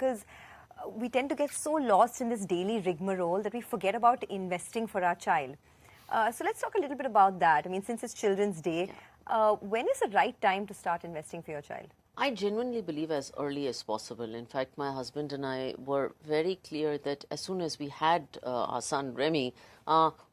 Because we tend to get so lost in this daily rigmarole that we forget about investing for our child. So let's talk a little bit about that. I mean, since it's Children's Day, when is the right time to start investing for your child? I genuinely believe as early as possible. In fact, my husband and I were very clear that as soon as we had our son Remy,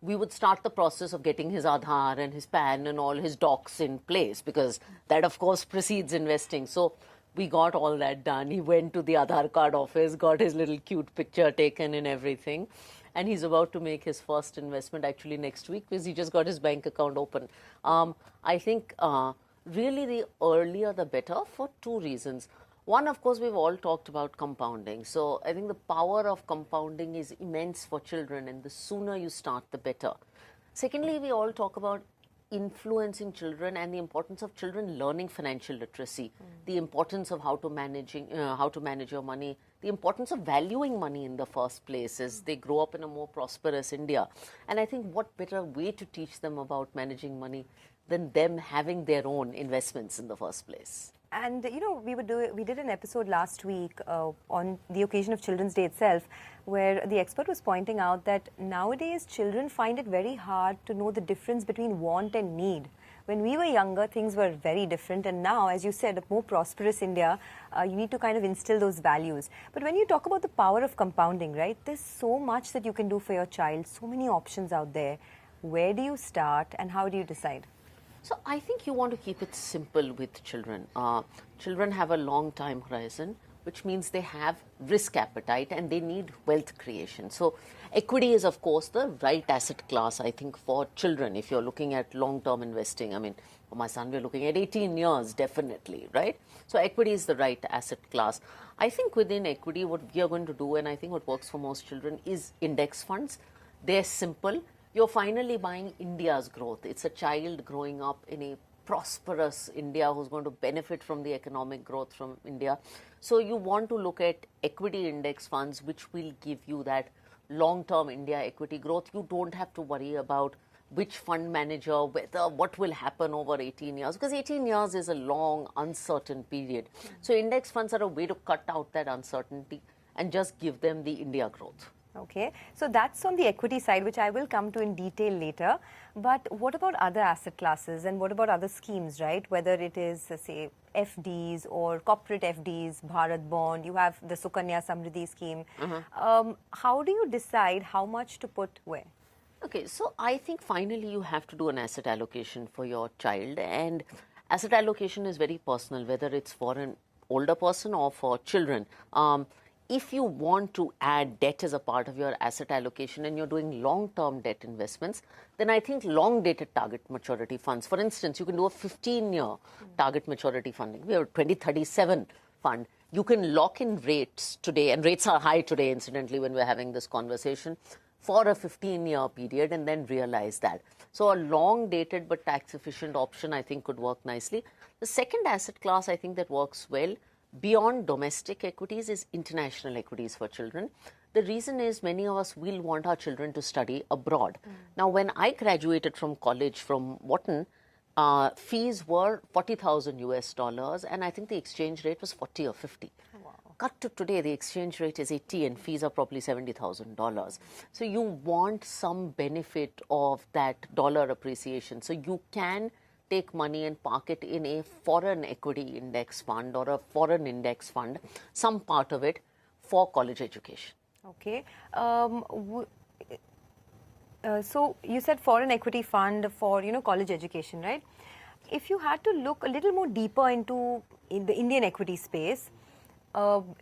we would start the process of getting his Aadhaar and his PAN and all his docs in place, because that, of course, precedes investing. So we got all that done. He went to the Aadhaar card office, got his little cute picture taken and everything. And he's about to make his first investment actually next week, because he just got his bank account open. I think really the earlier the better, for two reasons. One, of course, we've all talked about compounding. So I think the power of compounding is immense for children, and the sooner you start, the better. Secondly, we all talk about influencing children and the importance of children learning financial literacy, the importance of how to manage your money, the importance of valuing money in the first place as they grow up in a more prosperous India. And I think what better way to teach them about managing money than them having their own investments in the first place. And you know, we did an episode last week on the occasion of Children's Day itself, where the expert was pointing out that nowadays children find it very hard to know the difference between want and need. When we were younger, things were very different, and now, as you said, a more prosperous India, you need to kind of instill those values. But when you talk about the power of compounding, right, there's so much that you can do for your child, so many options out there. Where do you start and how do you decide? So I think you want to keep it simple with children. Children have a long time horizon, which means they have risk appetite and they need wealth creation. So equity is, of course, the right asset class, I think, for children. If you're looking at long-term investing, I mean, for my son, we're looking at 18 years, definitely, right? So equity is the right asset class. I think within equity, what we are going to do, and I think what works for most children, is index funds. They're simple. You're finally buying India's growth. It's a child growing up in a prosperous India who's going to benefit from the economic growth from India. So you want to look at equity index funds, which will give you that long-term India equity growth. You don't have to worry about which fund manager, what will happen over 18 years, because 18 years is a long, uncertain period. So index funds are a way to cut out that uncertainty and just give them the India growth. Okay, so that's on the equity side, which I will come to in detail later. But what about other asset classes and what about other schemes, right? Whether it is, say, FDs or corporate FDs, Bharat Bond, you have the Sukanya Samriddhi scheme. How do you decide how much to put where? Okay, so I think finally you have to do an asset allocation for your child, and asset allocation is very personal, whether it's for an older person or for children. If you want to add debt as a part of your asset allocation and you're doing long-term debt investments, then I think long-dated target maturity funds. For instance, you can do a 15-year target maturity funding. We have a 2037 fund. You can lock in rates today, and rates are high today, incidentally, when we're having this conversation, for a 15-year period and then realize that. So a long-dated but tax-efficient option, I think, could work nicely. The second asset class, I think, that works well beyond domestic equities is international equities for children. The reason is many of us will want our children to study abroad. Now, when I graduated from college from Wharton, fees were 40,000 US dollars, and I think the exchange rate was 40 or 50. Wow. Cut to today, the exchange rate is 80 and fees are probably $70,000. So you want some benefit of that dollar appreciation. So you can take money and park it in a foreign equity index fund or a foreign index fund, some part of it for college education. Okay. So you said foreign equity fund for, college education, right? If you had to look a little more deeper into the Indian equity space,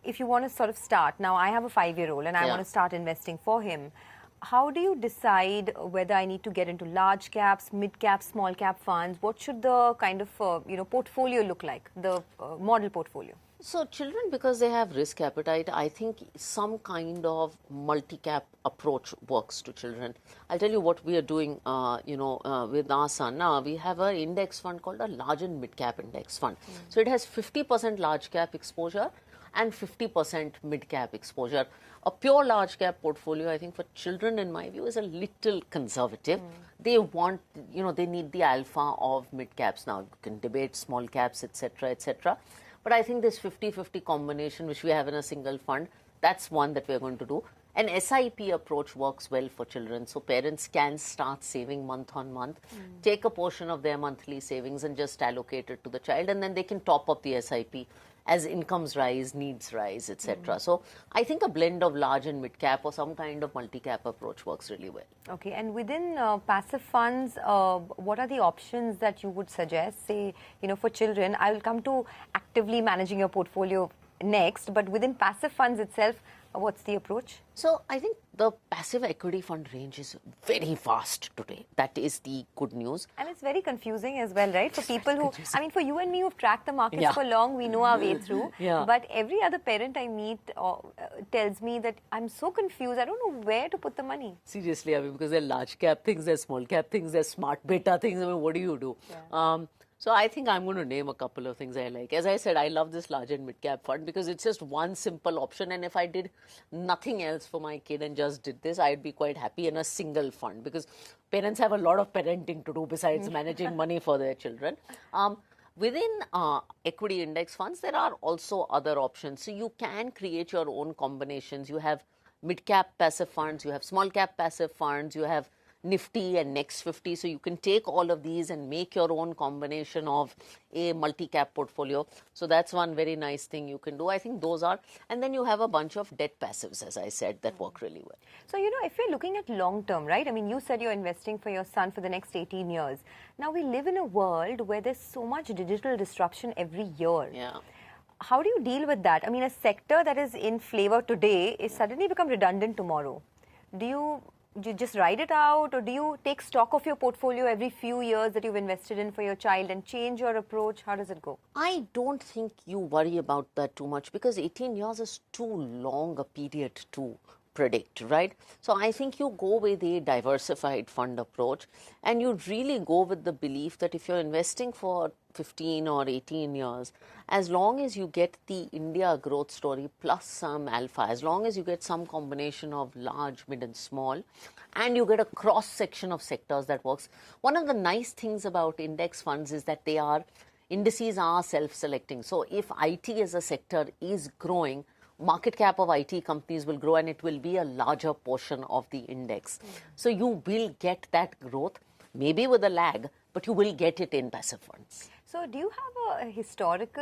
if you want to sort of start, now I have a 5-year-old and I want to start investing for him. How do you decide whether I need to get into large caps, mid caps, small cap funds? What should the kind of portfolio look like, the model portfolio? So children, because they have risk appetite, I think some kind of multi-cap approach works to children. I'll tell you what we are doing, with our son. Now, we have an index fund called a large and mid-cap index fund. So it has 50% large cap exposure and 50% mid-cap exposure. A pure large cap portfolio, I think, for children, in my view, is a little conservative. They want, they need the alpha of mid-caps. Now, you can debate small caps, etc., etc. But I think this 50-50 combination, which we have in a single fund, that's one that we're going to do. An SIP approach works well for children. So parents can start saving month on month, take a portion of their monthly savings and just allocate it to the child, and then they can top up the SIP as incomes rise, needs rise, etc. So I think a blend of large and mid cap or some kind of multi-cap approach works really well. Okay, and within passive funds, what are the options that you would suggest? Say, for children, I will come to actively managing your portfolio next, but within passive funds itself, what's the approach? So I think the passive equity fund range is very vast today. That is the good news. And it's very confusing as well, right? For people who, for you and me who've tracked the markets for long, we know our way through. But every other parent I meet tells me that I'm so confused, I don't know where to put the money. Seriously, because there are large cap things, there's small cap things, there's smart beta things. What do you do? So I think I'm going to name a couple of things I like. As I said, I love this large and mid-cap fund because it's just one simple option. And if I did nothing else for my kid and just did this, I'd be quite happy in a single fund because parents have a lot of parenting to do besides managing money for their children. Within equity index funds, there are also other options. So you can create your own combinations. You have mid-cap passive funds, you have small-cap passive funds, you have Nifty and Next 50. So you can take all of these and make your own combination of a multi-cap portfolio. So that's one very nice thing you can do. I think those are, and then you have a bunch of debt passives, as I said, that work really well. So, if you're looking at long term, right? You said you're investing for your son for the next 18 years. Now we live in a world where there's so much digital disruption every year. Yeah. How do you deal with that? A sector that is in flavor today is suddenly become redundant tomorrow. Do you just ride it out, or do you take stock of your portfolio every few years that you've invested in for your child and change your approach? How does it go? I don't think you worry about that too much because 18 years is too long a period to predict, right? So I think you go with a diversified fund approach and you really go with the belief that if you're investing for 15 or 18 years, as long as you get the India growth story plus some alpha, as long as you get some combination of large, mid and small, and you get a cross section of sectors that works. One of the nice things about index funds is that indices are self-selecting. So if IT as a sector is growing, market cap of IT companies will grow and it will be a larger portion of the index. So you will get that growth, maybe with a lag, but you will get it in passive funds. So do you have a historical,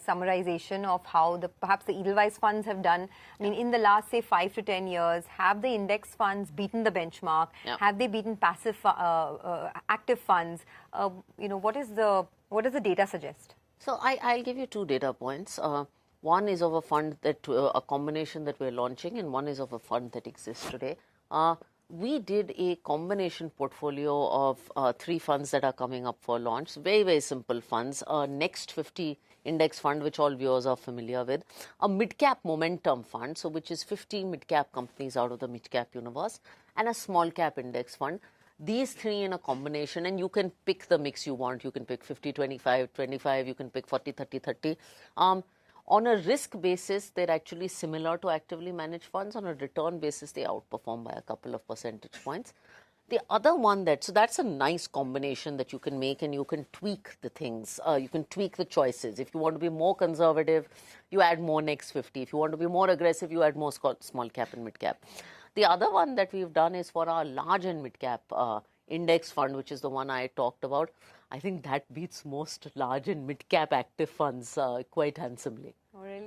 summarization of how perhaps the Edelweiss funds have done? In the last, say, 5 to 10 years, have the index funds beaten the benchmark? Have they beaten passive, active funds? What does the data suggest? So I'll give you two data points. One is of a fund a combination that we're launching, and one is of a fund that exists today. We did a combination portfolio of 3 funds that are coming up for launch. Very, very simple funds. A Next 50 index fund, which all viewers are familiar with. A mid-cap momentum fund, so which is 50 mid-cap companies out of the mid-cap universe. And a small-cap index fund. These 3 in a combination, and you can pick the mix you want. You can pick 50, 25, 25. You can pick 40, 30, 30. On a risk basis, they're actually similar to actively managed funds. On a return basis, they outperform by a couple of percentage points. The other one so that's a nice combination that you can make and you can tweak the things. You can tweak the choices. If you want to be more conservative, you add more Next 50. If you want to be more aggressive, you add more small cap and mid cap. The other one that we've done is for our large and mid cap index fund, which is the one I talked about. I think that beats most large and mid cap active funds quite handsomely. Oh, really?